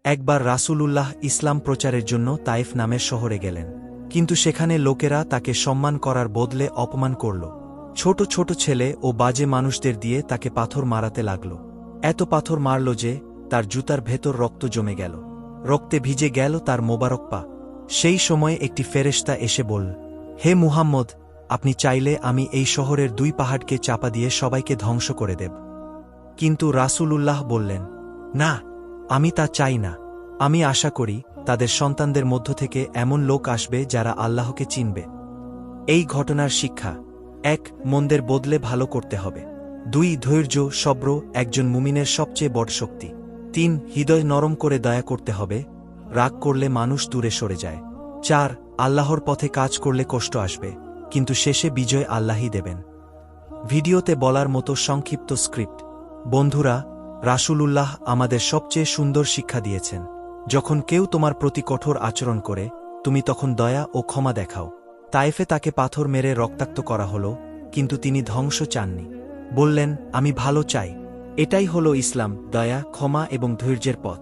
একবার রাসূলুল্লাহ ইসলাম প্রচারের জন্য তায়েফ নামের শহরে গেলেন, কিন্তু সেখানে লোকেরা তাকে সম্মান করার বদলে অপমান করল। ছোট ছোট ছেলে ও বাজে মানুষদের দিয়ে তাকে পাথর মারাতে লাগল। এত পাথর মারল যে তার জুতার ভেতর রক্ত জমে গেল, রক্তে ভিজে গেল তার মোবারক পা। সেই সময়ে একটি ফেরেশতা এসে বলল, হে মুহাম্মদ, আপনি চাইলে আমি এই শহরের 2 পাহাড়কে চাপা দিয়ে সবাইকে ধ্বংস করে দেব। কিন্তু রাসূলুল্লাহ বললেন, না, আমি তা চাই না। আমি আশা করি তাদের সন্তানদের মধ্য থেকে এমন লোক আসবে যারা আল্লাহকে চিনবে। এই ঘটনার শিক্ষা: 1. মন্দের বদলে ভালো করতে হবে। 2. ধৈর্য সব্র একজন মুমিনের সবচেয়ে বড় শক্তি। 3. হৃদয় নরম করে দয়া করতে হবে, রাগ করলে মানুষ দূরে সরে যায়। 4. আল্লাহর পথে কাজ করলে কষ্ট আসবে, কিন্তু শেষে বিজয় আল্লাহই দেবেন। ভিডিওতে বলার মতো সংক্ষিপ্ত স্ক্রিপ্ট। বন্ধুরা, রাসূলুল্লাহ আমাদের সবচেয়ে সুন্দর শিক্ষা দিয়েছেন, যখন কেউ তোমার প্রতি কঠোর আচরণ করে, তুমি তখন দয়া ও ক্ষমা দেখাও। তায়েফে তাকে পাথর মেরে রক্তাক্ত করা হলো, কিন্তু তিনি ধ্বংস চাননি। বললেন, আমি ভালো চাই। এটাই হলো ইসলাম, দয়া, ক্ষমা এবং ধৈর্যের পথ।